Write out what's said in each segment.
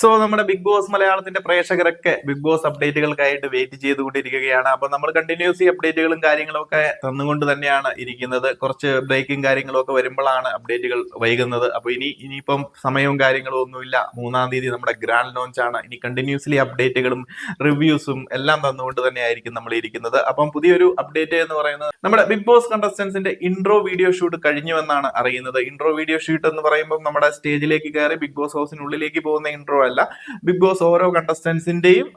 നമ്മുടെ Bigg boss മലയാളത്തിന്റെ പ്രേക്ഷകരൊക്കെ big boss അപ്ഡേറ്റുകൾക്കായിട്ട് wait ചെയ്തുകൊണ്ടിരിക്കുകയാണ്. അപ്പൊ നമ്മൾ കണ്ടിന്യൂസ്ലി അപ്ഡേറ്റുകളും കാര്യങ്ങളും ഒക്കെ തന്നുകൊണ്ട് തന്നെയാണ് ഇരിക്കുന്നത്. കുറച്ച് ബ്രേക്കും കാര്യങ്ങളും ഒക്കെ വരുമ്പോഴാണ് അപ്ഡേറ്റുകൾ വൈകുന്നത്. അപ്പൊ ഇനിയിപ്പം സമയവും കാര്യങ്ങളും ഒന്നുമില്ല. 3-ാം തീയതി നമ്മുടെ ഗ്രാൻഡ് ലോഞ്ച് ആണ്. ഇനി കണ്ടിന്യൂസ്ലി അപ്ഡേറ്റുകളും റിവ്യൂസും എല്ലാം തന്നുകൊണ്ട് തന്നെയായിരിക്കും നമ്മൾ ഇരിക്കുന്നത്. അപ്പം പുതിയൊരു അപ്ഡേറ്റ് എന്ന് പറയുന്നത് നമ്മുടെ ബിഗ് ബോസ് കണ്ടസ്റ്റൻസിന്റെ ഇൻട്രോ വീഡിയോ ഷൂട്ട് കഴിഞ്ഞുവെന്നാണ് അറിയുന്നത്. ഇൻട്രോ വീഡിയോ ഷൂട്ട് എന്ന് പറയുമ്പോൾ നമ്മുടെ സ്റ്റേജിലേക്ക് കയറി ബിഗ് ബോസ് ഹൗസിനുള്ളിലേക്ക് പോകുന്ന ഇൻട്രോ അല്ല. ബിഗ് ബോസ് ഓരോ കണ്ടസ്റ്റൻസിന്റെയും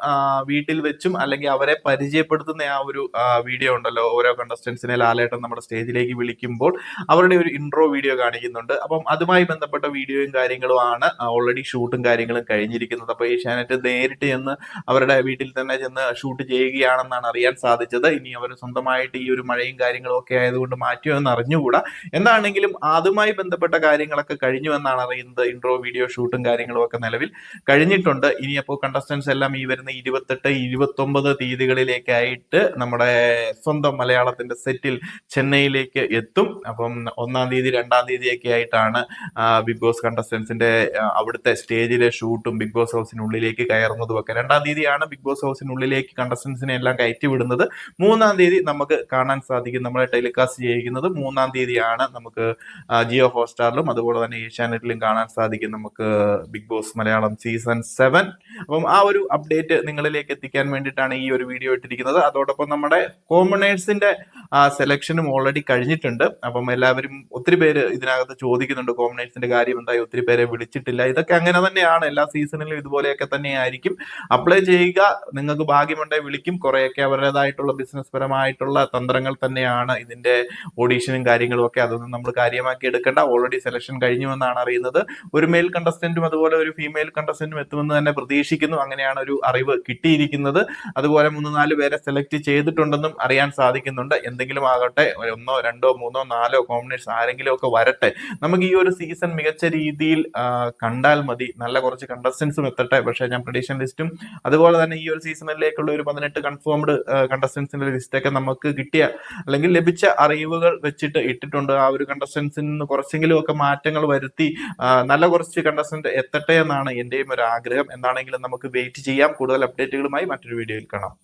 വീട്ടിൽ വെച്ചും അല്ലെങ്കിൽ അവരെ പരിചയപ്പെടുത്തുന്ന ആ ഒരു വീഡിയോ ഉണ്ടല്ലോ, ഓരോ കണ്ടസ്റ്റൻസിനെ ലാലേട്ടൻ നമ്മുടെ സ്റ്റേജിലേക്ക് വിളിക്കുമ്പോൾ അവരുടെ ഒരു ഇൻട്രോ വീഡിയോ കാണിക്കുന്നുണ്ട്. അപ്പം അതുമായി ബന്ധപ്പെട്ട വീഡിയോയും കാര്യങ്ങളും ആണ് ഓൾറെഡി ഷൂട്ടും കാര്യങ്ങളും കഴിഞ്ഞിരിക്കുന്നത്. അപ്പൊ ഏഷ്യാനെറ്റ് നേരിട്ട് ചെന്ന് അവരുടെ വീട്ടിൽ തന്നെ ചെന്ന് ഷൂട്ട് ചെയ്യുകയാണെന്നാണ് അറിയാൻ സാധിച്ചത്. ഇനി അവർ സ്വന്തമായിട്ട് ഈ ഒരു മഴയും കാര്യങ്ങളും ഒക്കെ ആയതുകൊണ്ട് മാറ്റിയോ എന്ന് അറിഞ്ഞുകൂടാ. എന്താണെങ്കിലും അതുമായി ബന്ധപ്പെട്ട കാര്യങ്ങളൊക്കെ കഴിഞ്ഞു എന്നാണ് അറിയുന്നത്. ഇൻട്രോ വീഡിയോ ഷൂട്ടും കാര്യങ്ങളും ഒക്കെ നിലവിൽ കഴിഞ്ഞിട്ടുണ്ട്. ഇനിയപ്പോൾ കണ്ടസ്റ്റൻസ് എല്ലാം ഈ വരുന്ന 28, 29 തീയതികളിലേക്കായിട്ട് നമ്മുടെ സ്വന്തം മലയാളത്തിന്റെ സെറ്റിൽ ചെന്നൈയിലേക്ക് എത്തും. അപ്പം 1-ാം തീയതി 2-ാം തീയതിയൊക്കെ ആയിട്ടാണ് ബിഗ് ബോസ് കണ്ടസ്റ്റൻസിന്റെ അവിടുത്തെ സ്റ്റേജിലെ ഷൂട്ടും ബിഗ് ബോസ് ഹൗസിനുള്ളിലേക്ക് കയറുന്നതും ഒക്കെ. 2-ാം തീയതിയാണ് ബിഗ് ബോസ് ഹൗസിനുള്ളിലേക്ക് കണ്ടസ്റ്റൻസിനെ എല്ലാം കയറ്റി വിടുന്നത്. 3-ാം തീയതി നമുക്ക് കാണാൻ സാധിക്കും. നമ്മളെ ടെലികാസ്റ്റ് ചെയ്യിക്കുന്നത് 3-ാം തീയതിയാണ്. നമുക്ക് ജിയോ ഹോട്ട്സ്റ്റാറിലും അതുപോലെ തന്നെ ഏഷ്യാനെറ്റിലും കാണാൻ സാധിക്കും നമുക്ക് ബിഗ് ബോസ് മലയാളം സീസൺ 7. അപ്പം ആ ഒരു അപ്ഡേറ്റ് നിങ്ങളിലേക്ക് എത്തിക്കാൻ വേണ്ടിയിട്ടാണ് ഈ ഒരു വീഡിയോ ഇട്ടിരിക്കുന്നത്. അതോടൊപ്പം നമ്മുടെ കോമണേഴ്സിന്റെ സെലക്ഷനും ഓൾറെഡി കഴിഞ്ഞിട്ടുണ്ട്. അപ്പം എല്ലാവരും ഒത്തിരി പേര് ഇതിനകത്ത് ചോദിക്കുന്നുണ്ട് കോമണേഴ്സിന്റെ കാര്യം എന്തായി, ഒത്തിരി പേരെ വിളിച്ചിട്ടില്ല. ഇതൊക്കെ അങ്ങനെ തന്നെയാണ്, എല്ലാ സീസണിലും ഇതുപോലെയൊക്കെ തന്നെയായിരിക്കും. അപ്ലൈ ചെയ്യുക, നിങ്ങൾക്ക് ഭാഗ്യമുണ്ടെങ്കിൽ വിളിക്കും. കുറെയൊക്കെ അവരുടേതായിട്ടുള്ള ബിസിനസ് പരമായിട്ടുള്ള തന്ത്രങ്ങൾ തന്നെയാണ് ഇതിന്റെ ഓഡീഷനും കാര്യങ്ങളും ഒക്കെ. അതൊന്നും നമ്മൾ കാര്യമാക്കി എടുക്കേണ്ട. ഓൾറെഡി സെലക്ഷൻ കഴിഞ്ഞുവെന്നാണ് അറിയുന്നത്. ഒരു മെയിൽ കണ്ടസ്റ്റന്റും അതുപോലെ ഒരു ഫീമെയിൽ കണ്ടസ്റ്റന്റും എത്തുമെന്ന് തന്നെ പ്രതീക്ഷിക്കുന്നു. അങ്ങനെയാണ് ഒരു അറിവ് കിട്ടിയിരിക്കുന്നത്. അതുപോലെ 3-4 പേരെ സെലക്ട് ചെയ്തിട്ടുണ്ടെന്നും അറിയാൻ സാധിക്കുന്നുണ്ട്. എന്തെങ്കിലും ആകട്ടെ, 1, 2, 3, 4 കോമ്പിനേഷൻ ആരെങ്കിലും ഒക്കെ വരട്ടെ. നമുക്ക് ഈ ഒരു സീസൺ മികച്ച രീതിയിൽ കണ്ടാൽ മതി. നല്ല കുറച്ച് കണ്ടസ്റ്റൻസും എത്തട്ടെ. പക്ഷെ ഞാൻ പ്രഡിക്ഷൻ ലിസ്റ്റും അതുപോലെ തന്നെ ഈ ഒരു സീസണിലേക്കുള്ള ഒരു 18 കൺഫേംഡ് കണ്ടസ്റ്റൻസിന്റെ ലിസ്റ്റൊക്കെ നമുക്ക് കിട്ടിയ അല്ലെങ്കിൽ ലഭിച്ച അറിവുകൾ വെച്ചിട്ട് ഇട്ടിട്ടുണ്ട്. ആ ഒരു കണ്ടസ്റ്റൻസിൽ നിന്ന് കുറച്ചെങ്കിലും ഒക്കെ മാറ്റങ്ങൾ വരുത്തി നല്ല കുറച്ച് കണ്ടസ്റ്റന്റ് എത്തട്ടെ എന്നാണ് എന്റെയും ഒരു ആഗ്രഹം. എന്താണെങ്കിലും നമുക്ക് വെയിറ്റ് ചെയ്യാം. കൂടുതൽ അപ്ഡേറ്റുകളുമായി മറ്റൊരു വീഡിയോയിൽ കാണാം.